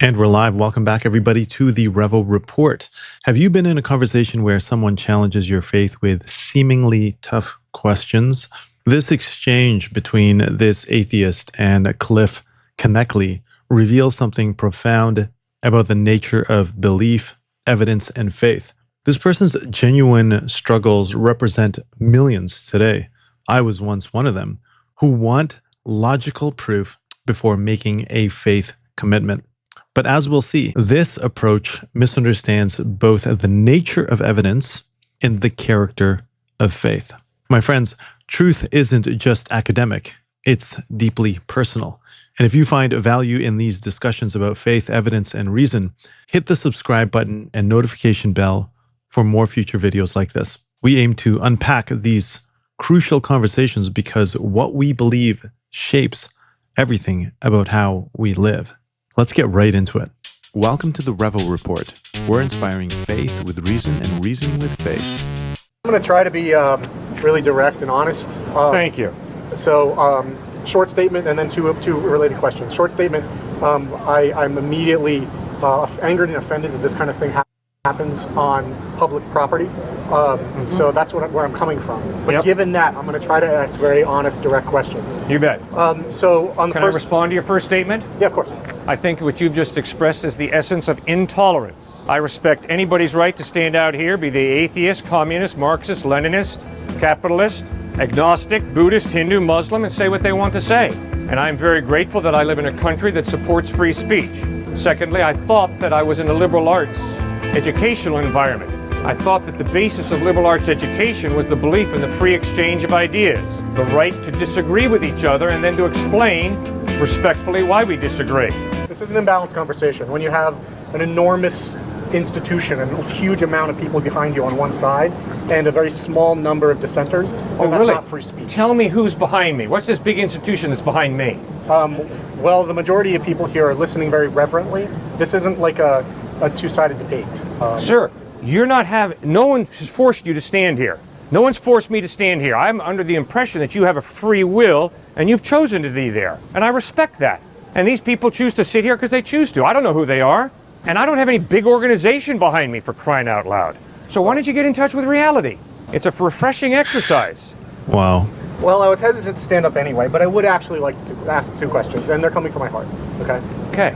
And we're live. Welcome back, everybody, to the Revo Report. Have you been in a conversation where someone challenges your faith with seemingly tough questions? This exchange between this atheist and Cliffe Knectle reveals something profound about the nature of belief, evidence, and faith. This person's genuine struggles represent millions today. I was once one of them, who want logical proof before making a faith commitment. But as we'll see, this approach misunderstands both the nature of evidence and the character of faith. My friends, truth isn't just academic, it's deeply personal. And if you find value in these discussions about faith, evidence, and reason, hit the subscribe button and notification bell for more future videos like this. We aim to unpack these crucial conversations because what we believe shapes everything about how we live. Let's get right into it. Welcome to the Revo Report. We're inspiring faith with reason and reason with faith. I'm going to try to be really direct and honest. Thank you. So, short statement and then two related questions. Short statement, I'm immediately angered and offended that this kind of thing happens on public property. So that's where I'm coming from. But given that, I'm going to try to ask very honest, direct questions. You bet. So on the Can I respond to your first statement? Yeah, of course. I think what you've just expressed is the essence of intolerance. I respect anybody's right to stand out here, be they atheist, communist, Marxist, Leninist, capitalist, agnostic, Buddhist, Hindu, Muslim, and say what they want to say. And I'm very grateful that I live in a country that supports free speech. Secondly, I thought that I was in a liberal arts educational environment. I thought that the basis of liberal arts education was the belief in the free exchange of ideas, the right to disagree with each other and then to explain respectfully why we disagree. This is an imbalanced conversation. When you have an enormous institution and a huge amount of people behind you on one side and a very small number of dissenters, then that's not free speech. Tell me who's behind me. What's this big institution that's behind me? Well, the majority of people here are listening very reverently. This isn't like a two-sided debate. Sir, no one has forced you to stand here. No one's forced me to stand here. I'm under the impression that you have a free will and you've chosen to be there. And I respect that. And these people choose to sit here because they choose to. I don't know who they are. And I don't have any big organization behind me, for crying out loud. So why don't you get in touch with reality? It's a refreshing exercise. Wow. Well, I was hesitant to stand up anyway, but I would actually like to ask two questions, and they're coming from my heart. Okay? Okay.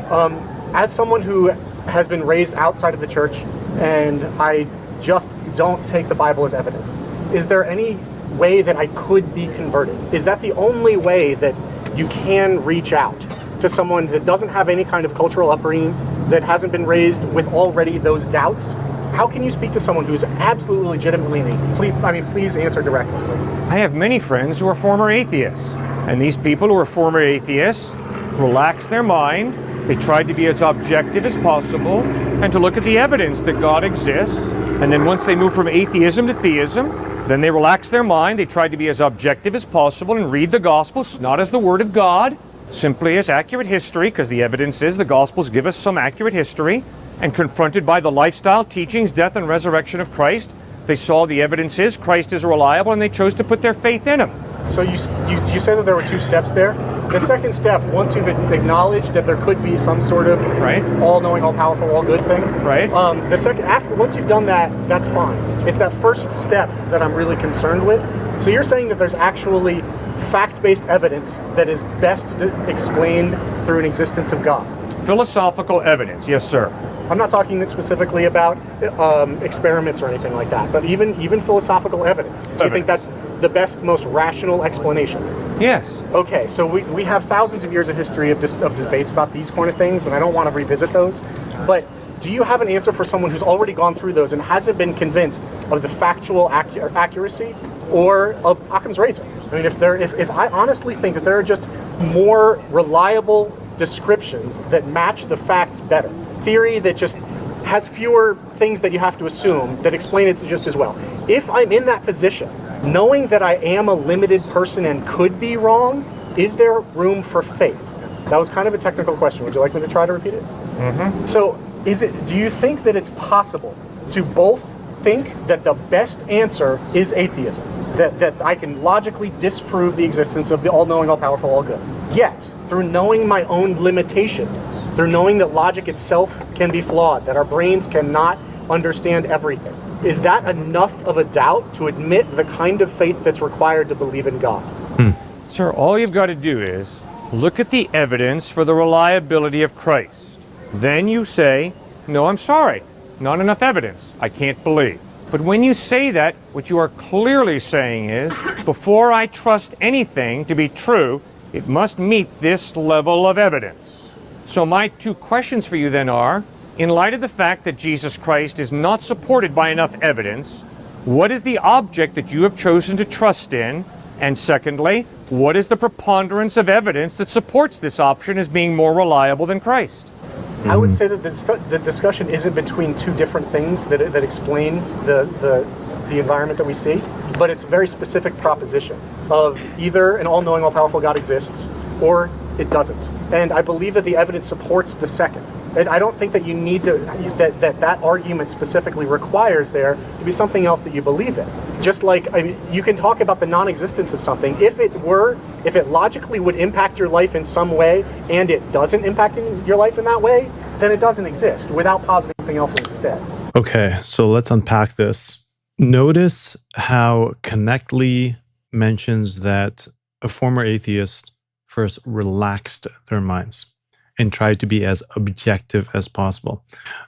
As someone who has been raised outside of the church, and I just don't take the Bible as evidence, is there any way that I could be converted? Is that the only way that you can reach out to someone that doesn't have any kind of cultural upbringing, that hasn't been raised with already those doubts? How can you speak to someone who's absolutely legitimately an atheist? Please answer directly. I have many friends who are former atheists. And these people who are former atheists relax their mind. They tried to be as objective as possible and to look at the evidence that God exists. And then once they move from atheism to theism, then they relax their mind. They tried to be as objective as possible and read the Gospels, not as the Word of God, simply as accurate history, because the evidence is the Gospels give us some accurate history. And confronted by the lifestyle, teachings, death, and resurrection of Christ, they saw the evidence is Christ is reliable, and they chose to put their faith in Him. So you said that there were two steps there. The second step, once you've acknowledged that there could be some sort of all-knowing, all-powerful, all-good thing, once you've done that, that's fine. It's that first step that I'm really concerned with. So you're saying that there's actually fact-based evidence that is best explained through an existence of God. Philosophical evidence, yes, sir. I'm not talking specifically about experiments or anything like that, but even philosophical evidence. Do you think that's the best, most rational explanation? Yes. Okay, so we have thousands of years of history of debates about these kind of things, and I don't want to revisit those. But do you have an answer for someone who's already gone through those and hasn't been convinced of the factual accuracy or of Occam's razor? I mean, if I honestly think that there are just more reliable descriptions that match the facts better, theory that just has fewer things that you have to assume that explain it just as well. If I'm in that position, knowing that I am a limited person and could be wrong, is there room for faith? That was kind of a technical question. Would you like me to try to repeat it? Mm-hmm. So, do you think that it's possible to both think that the best answer is atheism, that I can logically disprove the existence of the all-knowing, all-powerful, all-good, yet, through knowing my own limitation, through knowing that logic itself can be flawed, that our brains cannot understand everything. Is that enough of a doubt to admit the kind of faith that's required to believe in God? Sir, all you've got to do is look at the evidence for the reliability of Christ. Then you say, no, I'm sorry, not enough evidence. I can't believe. But when you say that, what you are clearly saying is, before I trust anything to be true, it must meet this level of evidence. So my two questions for you then are, in light of the fact that Jesus Christ is not supported by enough evidence, what is the object that you have chosen to trust in? And secondly, what is the preponderance of evidence that supports this option as being more reliable than Christ? I would say that the discussion isn't between two different things that explain the environment that we see, but it's a very specific proposition of either an all-knowing, all-powerful God exists, or it doesn't. And I believe that the evidence supports the second. And I don't think that you need to, that argument specifically requires there to be something else that you believe in. Just like, I mean, you can talk about the non-existence of something. If it logically would impact your life in some way, and it doesn't impact your life in that way, then it doesn't exist without positing something else instead. Okay, so let's unpack this. Notice how Knechtle mentions that a former atheist first relaxed their minds and tried to be as objective as possible.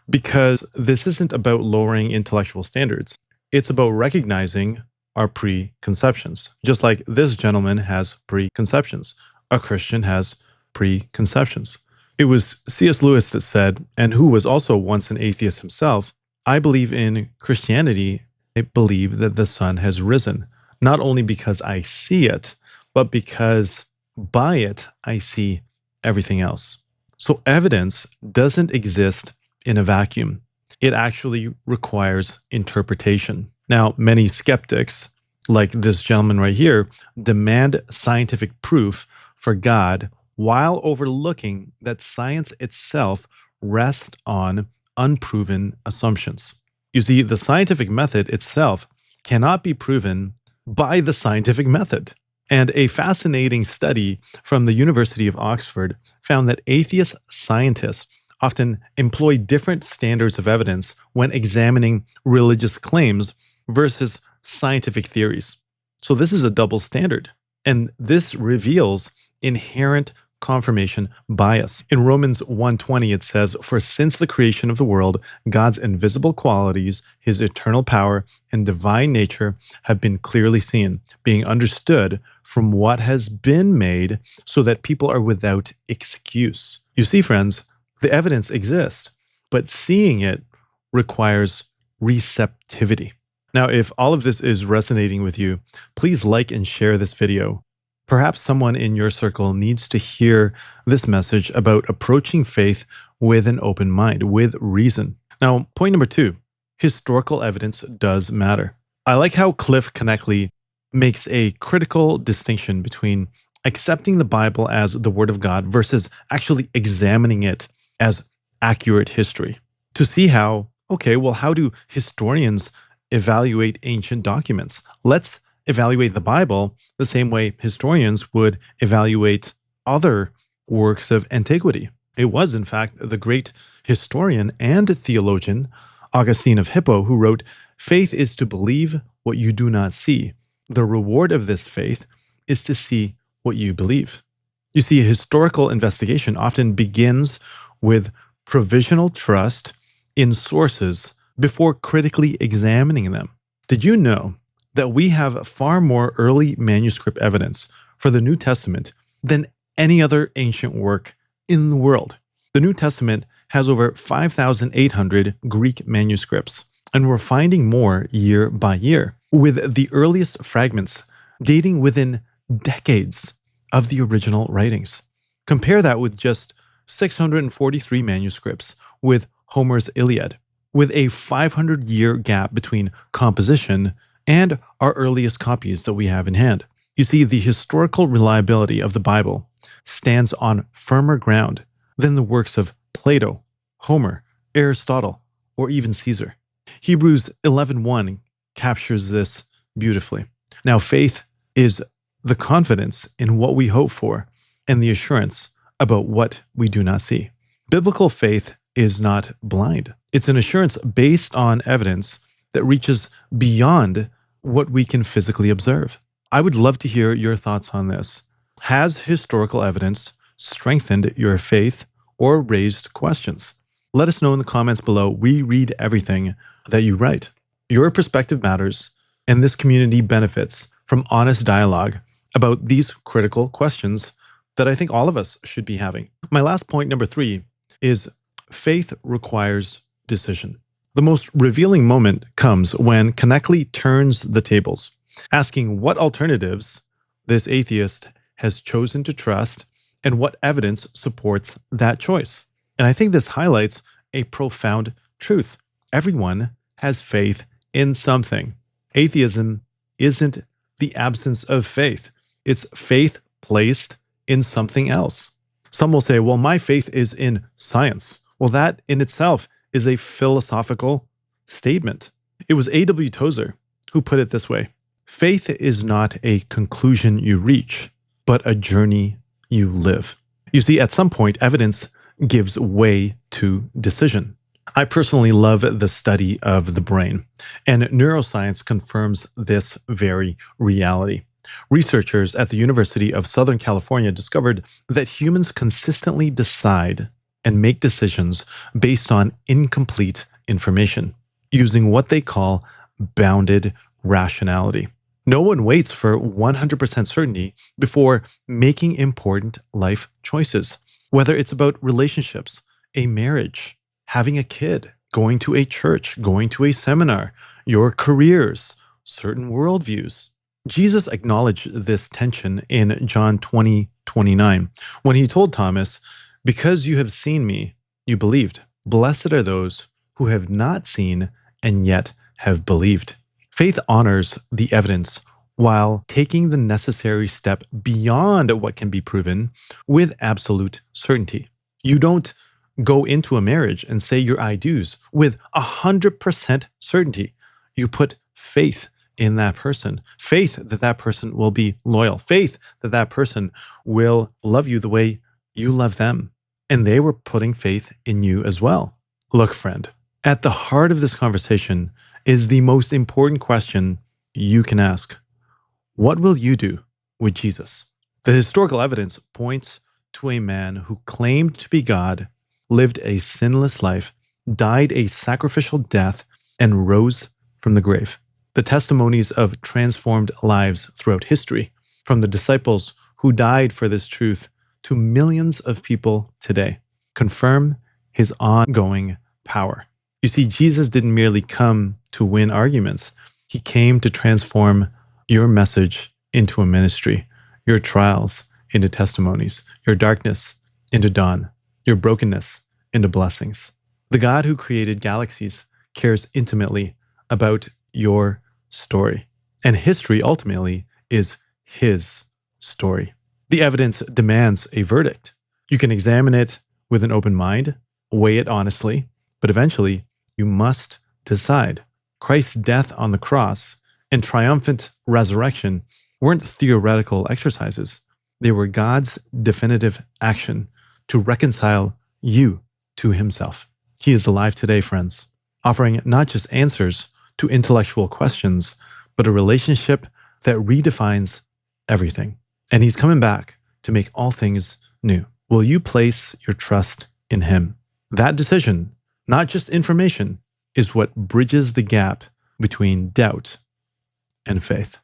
Because this isn't about lowering intellectual standards. It's about recognizing our preconceptions. Just like this gentleman has preconceptions. A Christian has preconceptions. It was C.S. Lewis that said, and who was also once an atheist himself, I believe in Christianity. I believe that the sun has risen, not only because I see it, but because by it, I see everything else. So evidence doesn't exist in a vacuum. It actually requires interpretation. Now, many skeptics, like this gentleman right here, demand scientific proof for God while overlooking that science itself rests on unproven assumptions. You see, the scientific method itself cannot be proven by the scientific method. And a fascinating study from the University of Oxford found that atheist scientists often employ different standards of evidence when examining religious claims versus scientific theories. So this is a double standard. And this reveals inherent confirmation bias. In Romans 1:20, it says, "For since the creation of the world, God's invisible qualities, his eternal power and divine nature have been clearly seen, being understood from what has been made, so that people are without excuse." You see, friends, the evidence exists, but seeing it requires receptivity. Now, if all of this is resonating with you, please like and share this video. Perhaps someone in your circle needs to hear this message about approaching faith with an open mind, with reason. Now, point number 2, historical evidence does matter. I like how Cliffe Knechle makes a critical distinction between accepting the Bible as the Word of God versus actually examining it as accurate history. To see how, okay, well, how do historians evaluate ancient documents? Let's evaluate the Bible the same way historians would evaluate other works of antiquity. It was, in fact, the great historian and theologian Augustine of Hippo who wrote, "Faith is to believe what you do not see. The reward of this faith is to see what you believe." You see, historical investigation often begins with provisional trust in sources before critically examining them. Did you know that we have far more early manuscript evidence for the New Testament than any other ancient work in the world? The New Testament has over 5,800 Greek manuscripts, and we're finding more year by year, with the earliest fragments dating within decades of the original writings. Compare that with just 643 manuscripts with Homer's Iliad, with a 500-year gap between composition and our earliest copies that we have in hand. You see, the historical reliability of the Bible stands on firmer ground than the works of Plato, Homer, Aristotle, or even Caesar. Hebrews 11:1 captures this beautifully. Now, faith is the confidence in what we hope for and the assurance about what we do not see. Biblical faith is not blind. It's an assurance based on evidence that reaches beyond what we can physically observe. I would love to hear your thoughts on this. Has historical evidence strengthened your faith or raised questions? Let us know in the comments below. We read everything that you write. Your perspective matters, and this community benefits from honest dialogue about these critical questions that I think all of us should be having. My last point, number 3, is faith requires decision. The most revealing moment comes when Knechtle turns the tables, asking what alternatives this atheist has chosen to trust and what evidence supports that choice. And I think this highlights a profound truth. Everyone has faith in something. Atheism isn't the absence of faith. It's faith placed in something else. Some will say, well, my faith is in science. Well, that in itself is a philosophical statement. It was A.W. Tozer who put it this way: faith is not a conclusion you reach, but a journey you live. You see, at some point, evidence gives way to decision. I personally love the study of the brain, and neuroscience confirms this very reality. Researchers at the University of Southern California discovered that humans consistently decide and make decisions based on incomplete information, using what they call bounded rationality. No one waits for 100% certainty before making important life choices, whether it's about relationships, a marriage, having a kid, going to a church, going to a seminar, your careers, certain worldviews. Jesus acknowledged this tension in John 20:29 when he told Thomas, "Because you have seen me, you believed. Blessed are those who have not seen and yet have believed." Faith honors the evidence while taking the necessary step beyond what can be proven with absolute certainty. You don't go into a marriage and say your I do's with 100% certainty. You put faith in that person, faith that that person will be loyal, faith that that person will love you the way you love them. And they were putting faith in you as well. Look, friend, at the heart of this conversation is the most important question you can ask. What will you do with Jesus? The historical evidence points to a man who claimed to be God, lived a sinless life, died a sacrificial death, and rose from the grave. The testimonies of transformed lives throughout history, from the disciples who died for this truth to millions of people today, confirm his ongoing power. You see, Jesus didn't merely come to win arguments. He came to transform your message into a ministry, your trials into testimonies, your darkness into dawn, your brokenness into blessings. The God who created galaxies cares intimately about your story. And history ultimately is his story. The evidence demands a verdict. You can examine it with an open mind, weigh it honestly, but eventually you must decide. Christ's death on the cross and triumphant resurrection weren't theoretical exercises. They were God's definitive action to reconcile you to himself. He is alive today, friends, offering not just answers to intellectual questions, but a relationship that redefines everything. And he's coming back to make all things new. Will you place your trust in him? That decision, not just information, is what bridges the gap between doubt and faith.